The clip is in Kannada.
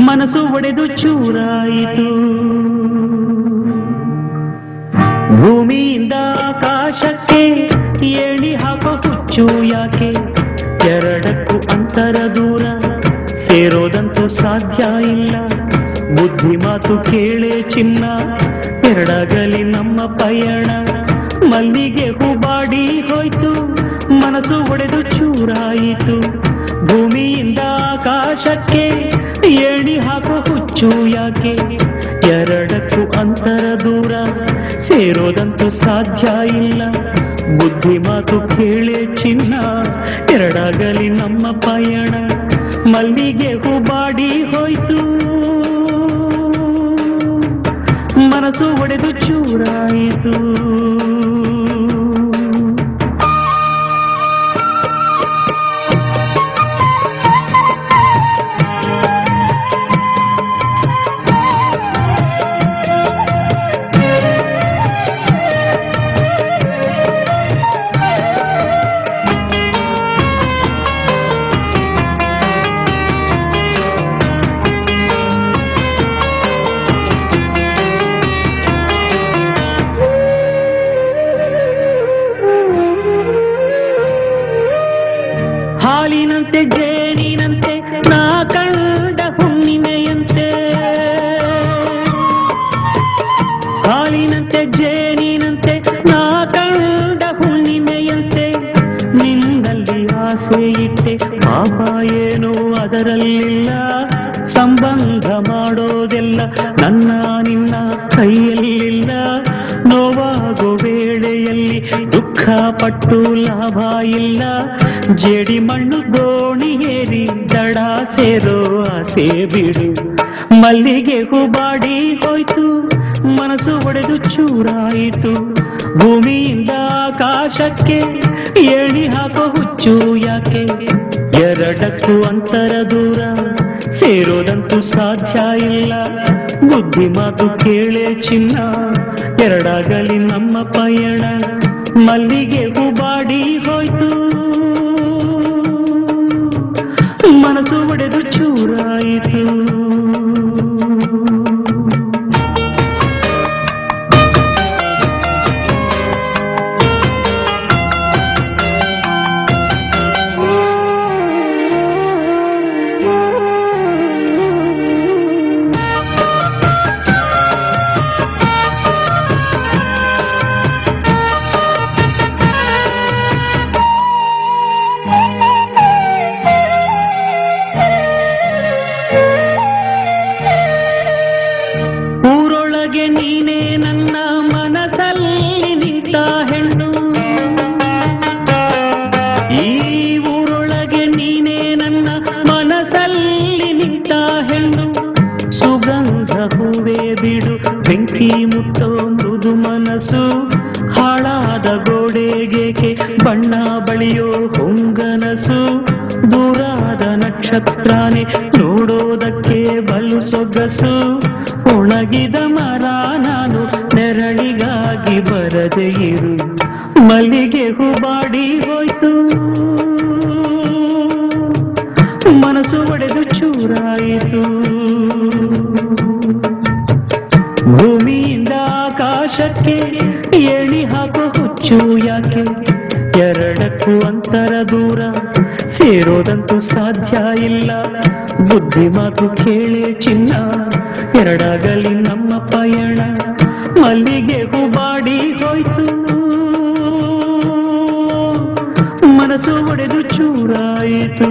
ಮನಸ್ಸು ಒಡೆದು ಚೂರಾಯಿತು. ಭೂಮಿಯಿಂದ ಆಕಾಶಕ್ಕೆ ಏಣಿ ಹಾಕೋ ಹುಚ್ಚು ಯಾಕೆ? ಎರಡಕ್ಕೂ ಅಂತರ ದೂರ ಸೇರೋದಂತೂ ಸಾಧ್ಯ ಇಲ್ಲ. ಬುದ್ಧಿ ಮಾತು ಕೇಳೆ ಚಿನ್ನ, ಎರಡಾಗಲಿ ನಮ್ಮ ಪಯಣ. ಮಲ್ಲಿಗೆ ಹೂಬಾಡಿ ಹೋಯ್ತು, ಮನಸ್ಸು ಒಡೆದು ಚೂರಾಯಿತು. ಭೂಮಿಯಿಂದ ಆಕಾಶಕ್ಕೆ ಏಣಿ ಹಾಕೋ ಹುಚ್ಚು ಯಾಕೆ? ಎರಡಕ್ಕೂ ಅಂತರ ದೂರ ಸೇರೋದಂತೂ ಸಾಧ್ಯ ಇಲ್ಲ. ಬುದ್ಧಿ ಮಾತು ಕೇಳೆ ಚಿನ್ನ, ಎರಡಾಗಲಿ ನಮ್ಮ ಪಯಣ. ಮಲ್ಲಿಗೆ ಹೂಬಾಡಿ ಹೋಯ್ತು, ಮನಸ್ಸು ಒಡೆದು ಚೂರಾಯಿತು. ಹಾಲಿನಂತೆ ಜೇನಿನಂತೆ ನಾ ಕಂಡ ಹುಣ್ಣಿಮೆಯಂತೆ, ಹಾಲಿನಂತೆ ಜೇನಿನಂತೆ ನಾ ಕಂಡ ಹುಣ್ಣಿಮೆಯಂತೆ. ನಿನ್ನಲ್ಲಿ ಆಸೆ ಇಟ್ಟೆ, ಪಾಪ ಏನೂ ಅದರಲ್ಲಿಲ್ಲ. ಸಂಬಂಧ ಮಾಡೋದೆಲ್ಲ ನನ್ನ ನಿನ್ನ ಕೈಯಲ್ಲಿಲ್ಲ. ನೋವಾಗೋ ವೇಳೆಯಲ್ಲಿ ದುಃಖ ಪಟ್ಟು ಲಾಭ ಇಲ್ಲ. ಜೇಡಿ ಮಣ್ಣು ದೋಣಿ ಏರಿ ದಡ ಸೇರೋ ಆಸೆ ಬಿಡು. ಮಲ್ಲಿಗೆ ಹೂಬಾಡಿ ಹೋಯ್ತು, ಮನಸ್ಸು ಒಡೆದು ಚೂರಾಯಿತು. ಭೂಮಿಯಿಂದ ಆಕಾಶಕ್ಕೆ ಏಣಿ ಹಾಕೋ ಹುಚ್ಚು ಯಾಕೆ? ಎರಡಕ್ಕೂ ಅಂತರ ದೂರ ಸೇರೋದಂತೂ ಸಾಧ್ಯ ಇಲ್ಲ. ಬುದ್ಧಿ ಮಾತು ಕೇಳೆ ಚಿನ್ನ, ಎರಡಾಗಲಿ ನಮ್ಮ ಪಯಣ. ಮಲ್ಲಿಗೆ ಹೂಬಾಡಿ ಹೋಯ್ತು, ಮನಸ್ಸು ಒಡೆದು ಚೂರಾಯಿತು. ನೀನೇ ನನ್ನ ಮನಸ್ಸಲ್ಲಿ ನಿಂತ ಹೆಣ್ಣು, ಈ ಊರೊಳಗೆ ನೀನೇ ನನ್ನ ಮನಸ್ಸಲ್ಲಿ ನಿಂತ ಹೆಣ್ಣು. ಸುಗಂಧ ಹೂವೇ ಬಿಡು, ಬೆಂಕಿ ಮುಟ್ಟೋ ಮೃದು ಮನಸ್ಸು. ಹಾಳಾದ ಗೋಡೆಗೆ ಬಣ್ಣ ಬಳಿಯೋ ಹೊಂಗನಸು. ದೂರಾದ ನಕ್ಷತ್ರಾನೇ ನೋಡೋದಕ್ಕೆ ಬಲು ಸೊಗಸು. ಒಣಗಿದ ಮರ ನಾನು, ನೆರಳಿಗಾಗಿ ಬರದೆ ಇರು. ಮಲ್ಲಿಗೆ ಹೂಬಾಡಿ ಹೋಯ್ತು, ಮನಸ್ಸು ಒಡೆದು ಚೂರಾಯಿತು. ಭೂಮಿಯಿಂದ ಆಕಾಶಕ್ಕೆ ಏಣಿ ಹಾಕೋ ಹುಚ್ಚು ಯಾಕೆ? ಎರಡಕ್ಕೂ ಅಂತರ ದೂರ ಸೇರೋದಂತೂ ಸಾಧ್ಯ ಇಲ್ಲ. ಬುದ್ಧಿ ಮಾತು ಕೇಳೆ ಚಿನ್ನ, ಎರಡಾಗಲಿ ನಮ್ಮ ಪಯಣ. ಮಲ್ಲಿಗೆ ಹೂಬಾಡಿ ಹೋಯ್ತು, ಮನಸ್ಸು ಒಡೆದು ಚೂರಾಯಿತು.